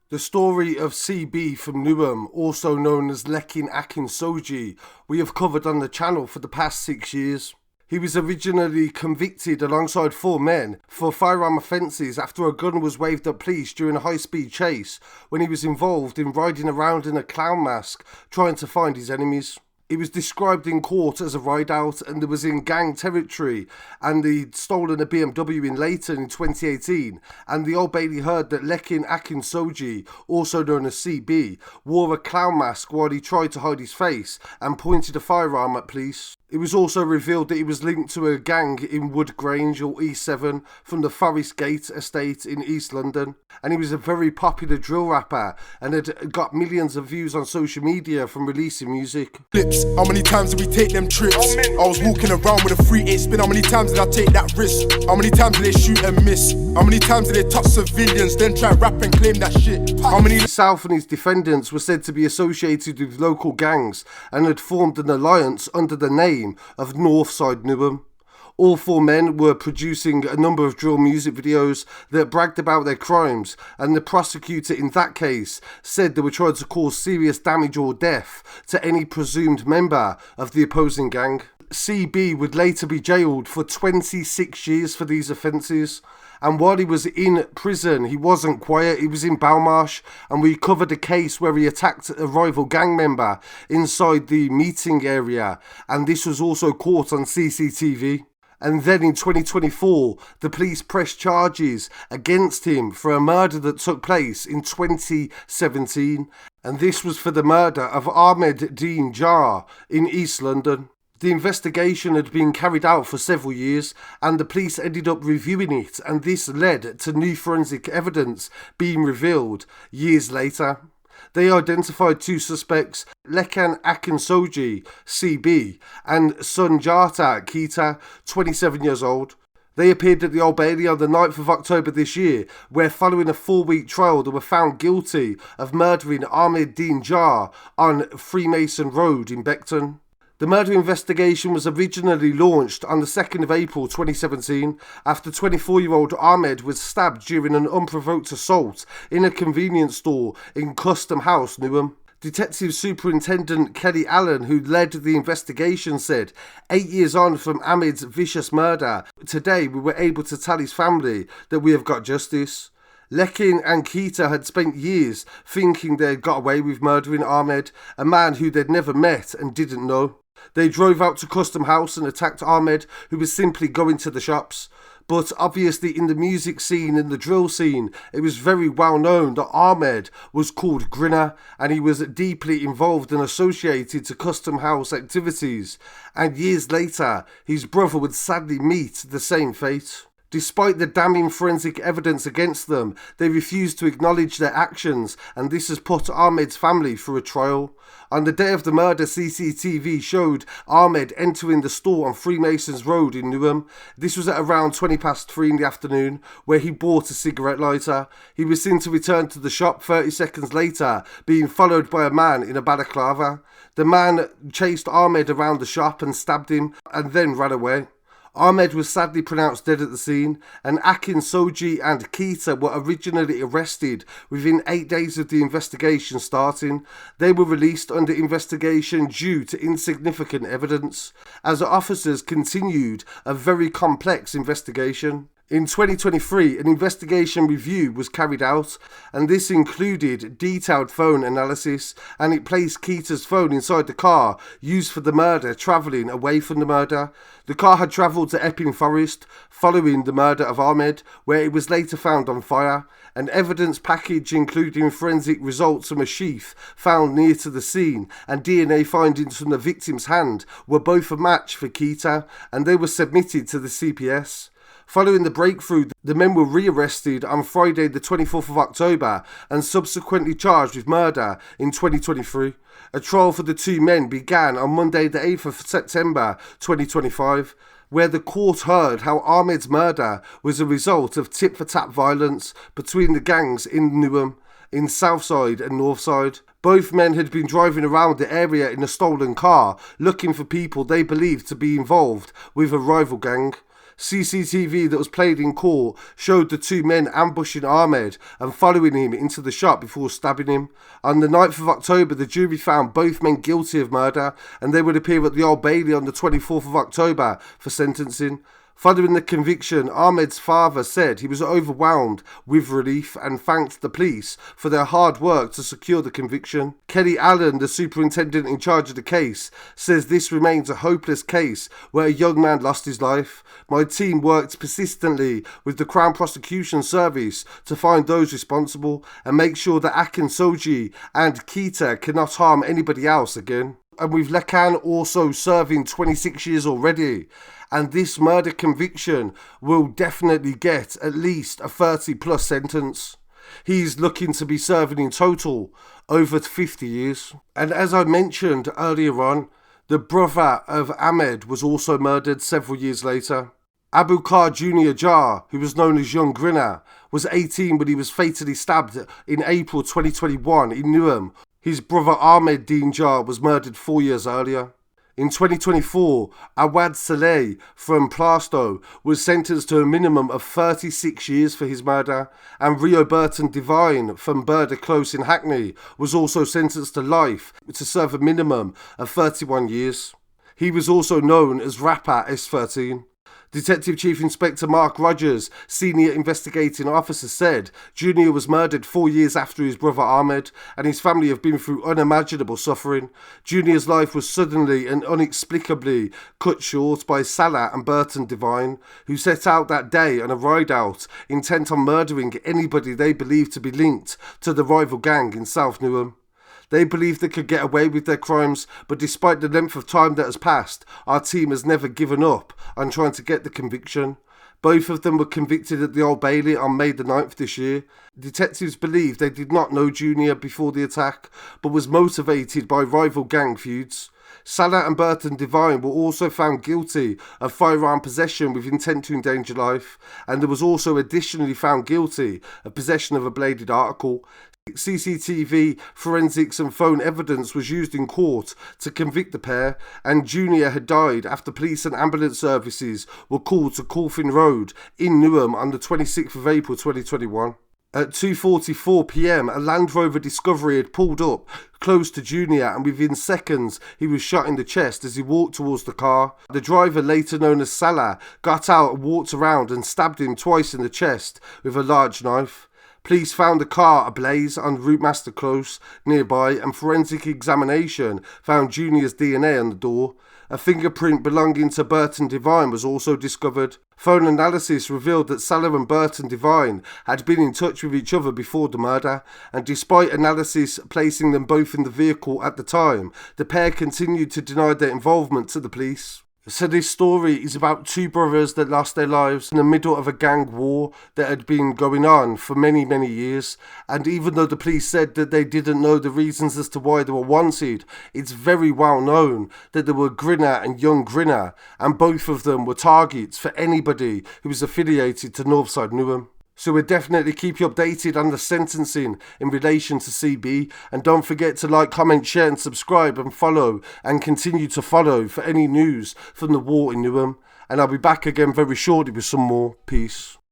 The story of CB from Newham, also known as Akinsoji, we have covered on the channel for the past 6 years. He was originally convicted alongside 4 men for firearm offences after a gun was waved at police during a high-speed chase when he was involved in riding around in a clown mask trying to find his enemies. He was described in court as a ride-out and was in gang territory, and he'd stolen a BMW in Leighton in 2018, and the Old Bailey heard that Akinsoji, also known as CB, wore a clown mask while he tried to hide his face and pointed a firearm at police. It was also revealed that he was linked to a gang in Wood Grange or E7 from the Forest Gate estate in East London, and he was a very popular drill rapper and had got millions of views on social media from releasing music. How many times did we take them trips? I was walking around with a 3-8 spin. How many times did I take that risk? How many times did they shoot and miss? How many times did they touch civilians, then try rap and claim that shit? How many... South and his defendants were said to be associated with local gangs and had formed an alliance under the name of Northside Newham. All 4 men were producing a number of drill music videos that bragged about their crimes, and the prosecutor in that case said they were trying to cause serious damage or death to any presumed member of the opposing gang. CB would later be jailed for 26 years for these offences, and while he was in prison he wasn't quiet. He was in Belmarsh, and we covered a case where he attacked a rival gang member inside the meeting area, and this was also caught on CCTV. And then in 2024, the police pressed charges against him for a murder that took place in 2017. And this was for the murder of Ahmed Jar in East London. The investigation had been carried out for several years, and the police ended up reviewing it, and this led to new forensic evidence being revealed years later. They identified 2 suspects, Akinsoji, CB, and Sunjata Keita, 27 years old. They appeared at the Old Bailey on the 9th of October this year, where following a 4-week trial they were found guilty of murdering Ahmed Jar on Freemasons Road in Beckton. The murder investigation was originally launched on the 2nd of April 2017 after 24-year-old Ahmed was stabbed during an unprovoked assault in a convenience store in Custom House, Newham. Detective Superintendent Kelly Allen, who led the investigation, said, 8 years on from Ahmed's vicious murder, today we were able to tell his family that we have got justice. Scarcity and Keita had spent years thinking they had got away with murdering Ahmed, a man who they'd never met and didn't know. They drove out to Custom House and attacked Ahmed, who was simply going to the shops. But obviously in the music scene and the drill scene, it was very well known that Ahmed was called Grinna, and he was deeply involved and associated to Custom House activities. And years later, his brother would sadly meet the same fate. Despite the damning forensic evidence against them, they refused to acknowledge their actions, and this has put Ahmed's family through a trial. On the day of the murder, CCTV showed Ahmed entering the store on Freemasons Road in Newham. This was at around 3:20 in the afternoon, where he bought a cigarette lighter. He was seen to return to the shop 30 seconds later, being followed by a man in a balaclava. The man chased Ahmed around the shop and stabbed him, and then ran away. Ahmed was sadly pronounced dead at the scene, and Akinsoji and Keita were originally arrested within 8 days of the investigation starting. They were released under investigation due to insignificant evidence, as officers continued a very complex investigation. In 2023, an investigation review was carried out, and this included detailed phone analysis, and it placed Keita's phone inside the car used for the murder, travelling away from the murder. The car had travelled to Epping Forest following the murder of Ahmed, where it was later found on fire. An evidence package including forensic results from a sheath found near to the scene and DNA findings from the victim's hand were both a match for Keita, and they were submitted to the CPS. Following the breakthrough, the men were rearrested on Friday the 24th of October and subsequently charged with murder in 2023. A trial for the 2 men began on Monday the 8th of September 2025, where the court heard how Ahmed's murder was a result of tit-for-tat violence between the gangs in Newham, in Southside and Northside. Both men had been driving around the area in a stolen car, looking for people they believed to be involved with a rival gang. CCTV that was played in court showed the two men ambushing Ahmed and following him into the shop before stabbing him. On the 9th of October, the jury found both men guilty of murder, and they would appear at the Old Bailey on the 24th of October for sentencing. Following the conviction, Ahmed's father said he was overwhelmed with relief and thanked the police for their hard work to secure the conviction. Kelly Allen, the superintendent in charge of the case, says this remains a hopeless case where a young man lost his life. My team worked persistently with the Crown Prosecution Service to find those responsible and make sure that Akinsoji and Keita cannot harm anybody else again. And with Lekan also serving 26 years already. And this murder conviction will definitely get at least a 30+ sentence. He's looking to be serving in total over 50 years. And as I mentioned earlier on, the brother of Ahmed was also murdered several years later. Abu Kar Jr. Jar, who was known as young Grinna, was 18 when he was fatally stabbed in April 2021 in Newham. His brother Ahmed Dean Jar was murdered 4 years earlier. In 2024, Awad Saleh from Plaistow was sentenced to a minimum of 36 years for his murder, and Rio Burton Devine from Burder Close in Hackney was also sentenced to life to serve a minimum of 31 years. He was also known as Rapper S13. Detective Chief Inspector Mark Rogers, Senior Investigating Officer, said Junior was murdered 4 years after his brother Ahmed, and his family have been through unimaginable suffering. Junior's life was suddenly and inexplicably cut short by Salah and Burton Devine, who set out that day on a ride-out intent on murdering anybody they believed to be linked to the rival gang in South Newham. They believed they could get away with their crimes, but despite the length of time that has passed, our team has never given up on trying to get the conviction. Both of them were convicted at the Old Bailey on May the 9th this year. Detectives believe they did not know Junior before the attack, but was motivated by rival gang feuds. Salah and Burton Devine were also found guilty of firearm possession with intent to endanger life, and there was also additionally found guilty of possession of a bladed article. CCTV, forensics and phone evidence was used in court to convict the pair, and Junior had died after police and ambulance services were called to Colfin Road in Newham on the 26th of April 2021. At 2:44 p.m, a Land Rover Discovery had pulled up close to Junior, and within seconds he was shot in the chest as he walked towards the car. The driver, later known as Salah, got out and walked around and stabbed him twice in the chest with a large knife. Police found the car ablaze on Routemaster Close nearby, and forensic examination found Junior's DNA on the door. A fingerprint belonging to Burton Devine was also discovered. Phone analysis revealed that Salah and Burton Devine had been in touch with each other before the murder, and despite analysis placing them both in the vehicle at the time, the pair continued to deny their involvement to the police. So this story is about two brothers that lost their lives in the middle of a gang war that had been going on for many, many years. And even though the police said that they didn't know the reasons as to why they were wanted, it's very well known that there were Grinna and young Grinna, and both of them were targets for anybody who was affiliated to Northside Newham. So we'll definitely keep you updated on the sentencing in relation to CB, and don't forget to like, comment, share and subscribe and follow, and continue to follow for any news from the war in Newham. And I'll be back again very shortly with some more. Peace.